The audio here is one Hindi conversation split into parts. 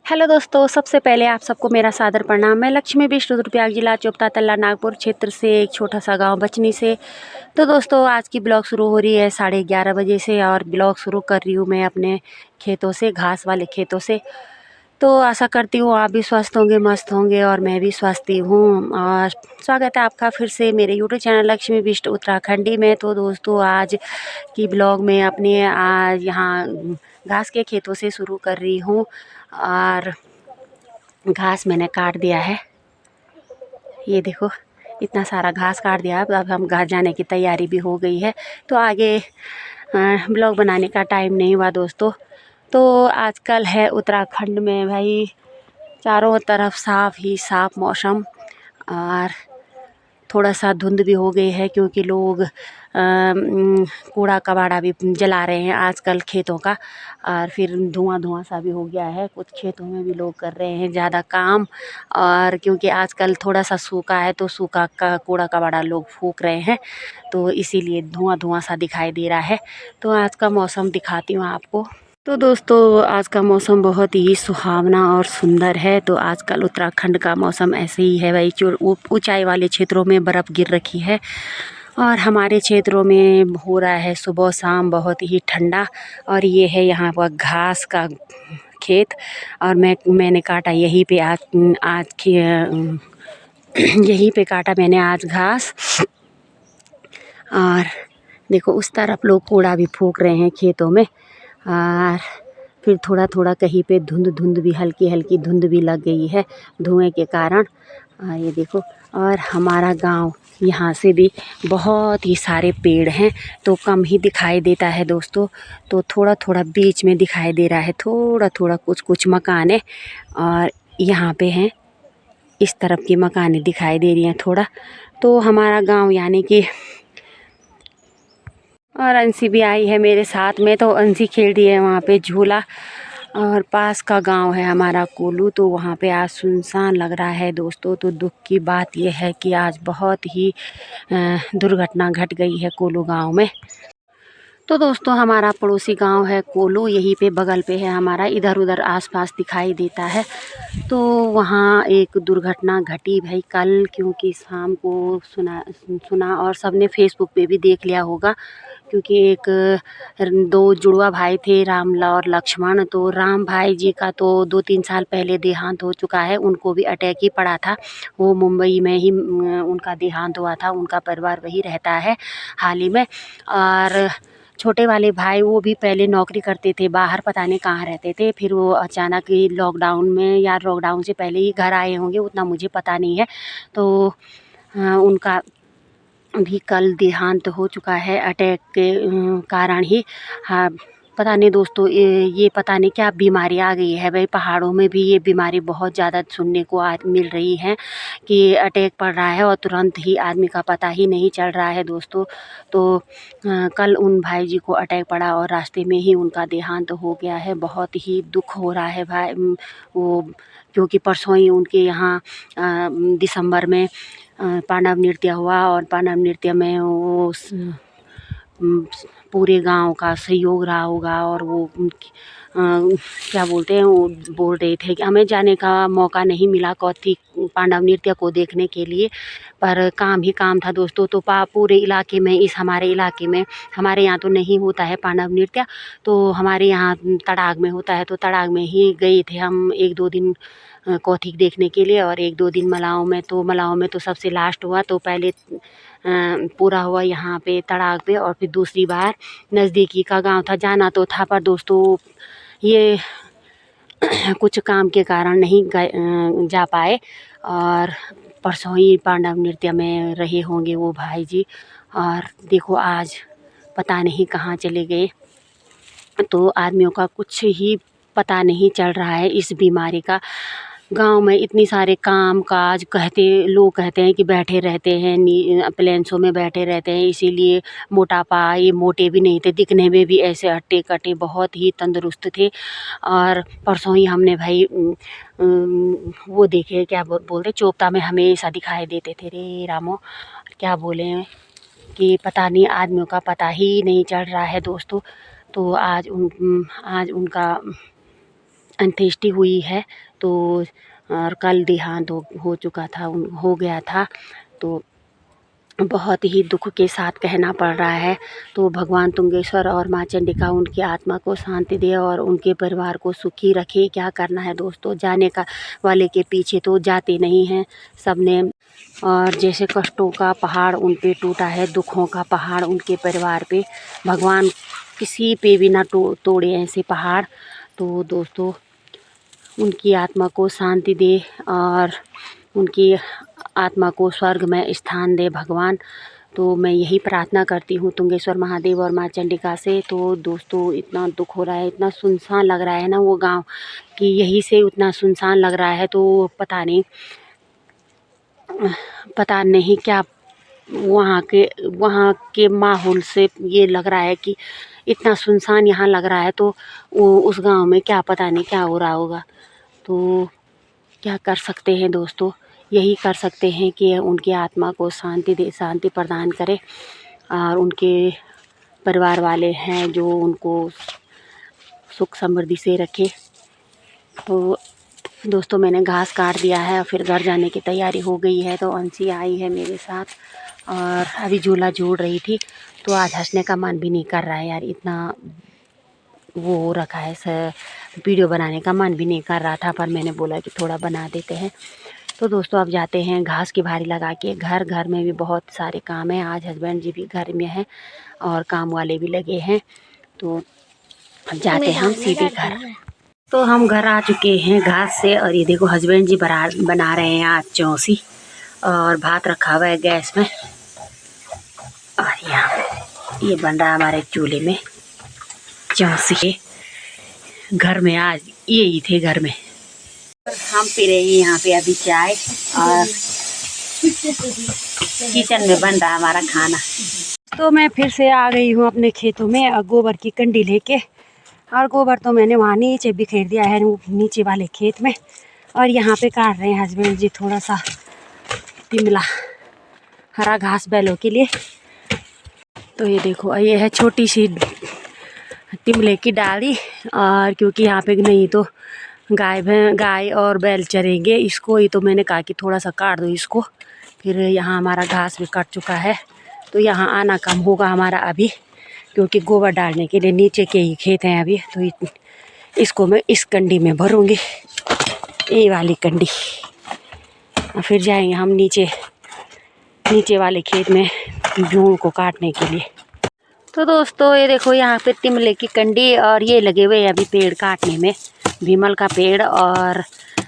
हेलो दोस्तों, सबसे पहले आप सबको मेरा सादर प्रणाम। मैं लक्ष्मी बिष्ट रुद्रप्रयाग जिला चोपता तल्ला नागपुर क्षेत्र से एक छोटा सा गांव बचनी से। तो दोस्तों आज की ब्लॉग शुरू हो रही है 11:30 बजे से और ब्लॉग शुरू कर रही हूँ मैं अपने खेतों से, घास वाले खेतों से। तो आशा करती हूँ आप भी स्वस्थ होंगे, मस्त होंगे और मैं भी स्वस्थ ही हूँ। और स्वागत है आपका फिर से मेरे यूट्यूब चैनल लक्ष्मी बिष्ट उत्तराखंडी में। तो दोस्तों आज की ब्लॉग में अपने आज यहाँ घास के खेतों से शुरू कर रही हूँ। और घास मैंने काट दिया है, ये देखो इतना सारा घास काट दिया। अब हम घर जाने की तैयारी भी हो गई है। तो आगे ब्लॉग बनाने का टाइम नहीं हुआ दोस्तों। तो आजकल है उत्तराखंड में भाई चारों तरफ साफ़ ही साफ़ मौसम और थोड़ा सा धुंध भी हो गई है क्योंकि लोग कूड़ा कबाड़ा भी जला रहे हैं आजकल खेतों का। और फिर धुआं धुआं सा भी हो गया है, कुछ खेतों में भी लोग कर रहे हैं ज़्यादा काम। और क्योंकि आजकल थोड़ा सा सूखा है तो सूखा का कूड़ा कबाड़ा लोग फूंक रहे हैं, तो इसीलिए धुआं धुआं सा दिखाई दे रहा है। तो आज का मौसम दिखाती हूँ आपको। तो दोस्तों आज का मौसम बहुत ही सुहावना और सुंदर है। तो आजकल उत्तराखंड का मौसम ऐसे ही है भाई, जो ऊंचाई वाले क्षेत्रों में बर्फ़ गिर रखी है और हमारे क्षेत्रों में हो रहा है सुबह शाम बहुत ही ठंडा। और ये है यहाँ पर घास का खेत और मैंने काटा यहीं पे यहीं पे काटा मैंने आज घास। और देखो उस तरफ लोग कूड़ा भी फूंक रहे हैं खेतों में। और फिर थोड़ा थोड़ा कहीं पे धुंध भी, हल्की हल्की धुंध भी लग गई है धुएं के कारण। ये देखो, और हमारा गांव यहाँ से भी बहुत ही सारे पेड़ हैं तो कम ही दिखाई देता है दोस्तों। तो थोड़ा थोड़ा बीच में दिखाई दे रहा है, थोड़ा थोड़ा कुछ कुछ मकाने और यहाँ पे हैं इस तरफ की मकाने दिखाई दे रही हैं थोड़ा। तो हमारा गांव यानी कि, और अंशी भी आई है मेरे साथ में। तो अंशी खेल रही है वहाँ पे झूला। और पास का गांव है हमारा कोलू, तो वहाँ पे आज सुनसान लग रहा है दोस्तों। तो दुख की बात यह है कि आज बहुत ही दुर्घटना घट गई है कोलू गांव में। तो दोस्तों हमारा पड़ोसी गांव है कोलू, यहीं पे बगल पे है हमारा, इधर उधर आसपास दिखाई देता है। तो वहाँ एक दुर्घटना घटी भाई कल, क्योंकि शाम को सुना और सबने फेसबुक पे भी देख लिया होगा। क्योंकि एक दो जुड़वा भाई थे, राम और लक्ष्मण। तो राम भाई जी का तो 2-3 साल पहले देहांत हो चुका है, उनको भी अटैक ही पड़ा था। वो मुंबई में ही उनका देहांत हुआ था, उनका परिवार वही रहता है हाल ही में। और छोटे वाले भाई वो भी पहले नौकरी करते थे बाहर, पता नहीं कहाँ रहते थे। फिर वो अचानक ही लॉकडाउन में या लॉकडाउन से पहले ही घर आए होंगे, उतना मुझे पता नहीं है। तो उनका भी कल देहांत हो चुका है अटैक के कारण ही। हाँ पता नहीं दोस्तों, ये पता नहीं क्या बीमारी आ गई है भाई। पहाड़ों में भी ये बीमारी बहुत ज़्यादा सुनने को मिल रही है कि अटैक पड़ रहा है और तुरंत ही आदमी का पता ही नहीं चल रहा है दोस्तों। तो कल उन भाई जी को अटैक पड़ा और रास्ते में ही उनका देहांत हो गया है। बहुत ही दुख हो रहा है भाई। वो क्योंकि परसों ही उनके यहाँ दिसंबर में पांडव नृत्य हुआ और पांडव नृत्य में वो पूरे गांव का सहयोग रहा होगा। और वो क्या बोलते हैं, वो बोल रहे थे कि हमें जाने का मौका नहीं मिला कौथिक पांडव नृत्य को देखने के लिए, पर काम ही काम था दोस्तों। तो पूरे इलाके में, इस हमारे इलाके में, हमारे यहाँ तो नहीं होता है पांडव नृत्य, तो हमारे यहाँ तड़ाग में होता है। तो तड़ाग में ही गए थे हम 1-2 दिन कौथिक देखने के लिए और 1-2 दिन मलाओं में। तो मलाओं में तो सबसे लास्ट हुआ, तो पहले पूरा हुआ यहाँ पे तड़ाग पे, और फिर दूसरी बार नज़दीकी का गांव था, जाना तो था पर दोस्तों ये कुछ काम के कारण नहीं जा पाए। और परसों ही पांडव नृत्य में रहे होंगे वो भाई जी। और देखो आज पता नहीं कहाँ चले गए। तो आदमियों का कुछ ही पता नहीं चल रहा है इस बीमारी का। गांव में इतनी सारे काम काज लोग कहते हैं कि बैठे रहते हैं, प्लेन्सों में बैठे रहते हैं, इसीलिए मोटापा, ये मोटे भी नहीं थे, दिखने में भी ऐसे हट्टे कट्टे बहुत ही तंदुरुस्त थे। और परसों ही हमने भाई वो देखे, क्या बोलते, चोपता में हमेशा दिखाई देते थे रे रामो, क्या बोले कि पता नहीं, आदमियों का पता ही नहीं चल रहा है दोस्तों। तो आज उनका अंत्येष्टि हुई है। तो और कल देहांत हो चुका था, हो गया था। तो बहुत ही दुख के साथ कहना पड़ रहा है। तो भगवान तुंगेश्वर और माँ चंडिका उनकी आत्मा को शांति दे और उनके परिवार को सुखी रखे। क्या करना है दोस्तों, जाने का वाले के पीछे तो जाते नहीं हैं सबने। और जैसे कष्टों का पहाड़ उन पे टूटा है, दुखों का पहाड़ उनके परिवार पे, भगवान किसी पे भी ना तोड़े ऐसे पहाड़। तो दोस्तों उनकी आत्मा को शांति दे और उनकी आत्मा को स्वर्ग में स्थान दे भगवान। तो मैं यही प्रार्थना करती हूँ तुंगेश्वर महादेव और माँ चंडिका से। तो दोस्तों इतना दुख हो रहा है, इतना सुनसान लग रहा है ना वो गांव कि यहीं से उतना सुनसान लग रहा है। तो पता नहीं क्या वहाँ के माहौल से ये लग रहा है कि इतना सुनसान यहाँ लग रहा है। तो वो उस गांव में क्या पता नहीं क्या हो रहा होगा। तो क्या कर सकते हैं दोस्तों, यही कर सकते हैं कि उनकी आत्मा को शांति दे, शांति प्रदान करे। और उनके परिवार वाले हैं जो उनको सुख समृद्धि से रखे। तो दोस्तों मैंने घास काट दिया है और फिर घर जाने की तैयारी हो गई है। तो अंशी आई है मेरे साथ और अभी झूला झूल रही थी। तो आज हंसने का मन भी नहीं कर रहा है यार, इतना वो हो रखा है, वीडियो बनाने का मन भी नहीं कर रहा था, पर मैंने बोला कि थोड़ा बना देते हैं। तो दोस्तों अब जाते हैं घास की भारी लगा के घर में भी बहुत सारे काम हैं। आज हस्बैंड जी भी घर में हैं और काम वाले भी लगे हैं। तो अब जाते हैं हम सीधे घर। तो हम घर आ चुके हैं घास से और ये देखो हस्बैंड जी बना रहे हैं आज चौसी और भात रखा हुआ है गैस में। और यहाँ ये बन रहा है हमारे चूल्हे में चौसी। घर में आज ये ही थे घर में। हम पी रहे हैं यहाँ पे अभी चाय और किचन में बन रहा है हमारा खाना। तो मैं फिर से आ गई हूँ अपने खेतों में और गोबर की कंडी लेके। और गोबर तो मैंने वहाँ नीचे बिखेर दिया है नीचे वाले खेत में। और यहाँ पे काट रहे हैं हस्बैंड जी थोड़ा सा तिमला हरा घास बैलों के लिए। तो ये देखो ये है छोटी सी तिमले की डाली। और क्योंकि यहाँ पे नहीं तो गाय और बैल चरेंगे इसको, ही तो मैंने कहा कि थोड़ा सा काट दो इसको। फिर यहाँ हमारा घास भी कट चुका है तो यहाँ आना कम होगा हमारा अभी, क्योंकि गोबर डालने के लिए नीचे के ही खेत हैं अभी। तो इसको मैं इस कंडी में भरूंगी, ये वाली कंडी। और फिर जाएंगे हम नीचे वाले खेत में गेहूं को काटने के लिए। तो दोस्तों ये देखो यहाँ पे तिमले की कंडी और ये लगे हुए अभी पेड़ काटने में, भीमल का पेड़। और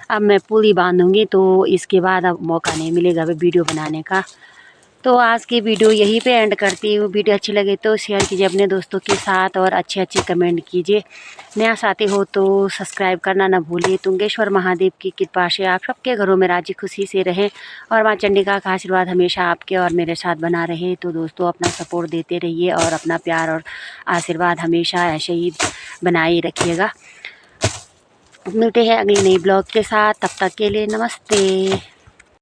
अब मैं पुली बांधूंगी तो इसके बाद अब मौका नहीं मिलेगा वीडियो बनाने का। तो आज की वीडियो यहीं पे एंड करती हूँ। वीडियो अच्छी लगे तो शेयर कीजिए अपने दोस्तों के साथ और अच्छे कमेंट कीजिए। नया साथी हो तो सब्सक्राइब करना ना भूलिए। तुंगेश्वर महादेव की कृपा से आप सबके घरों में राजी खुशी से रहें और माँ चंडिका का आशीर्वाद हमेशा आपके और मेरे साथ बना रहे। तो दोस्तों अपना सपोर्ट देते रहिए और अपना प्यार और आशीर्वाद हमेशा ऐसे ही बनाए रखिएगा। मिलते हैं अगले नई ब्लॉग के साथ, तब तक के लिए नमस्ते।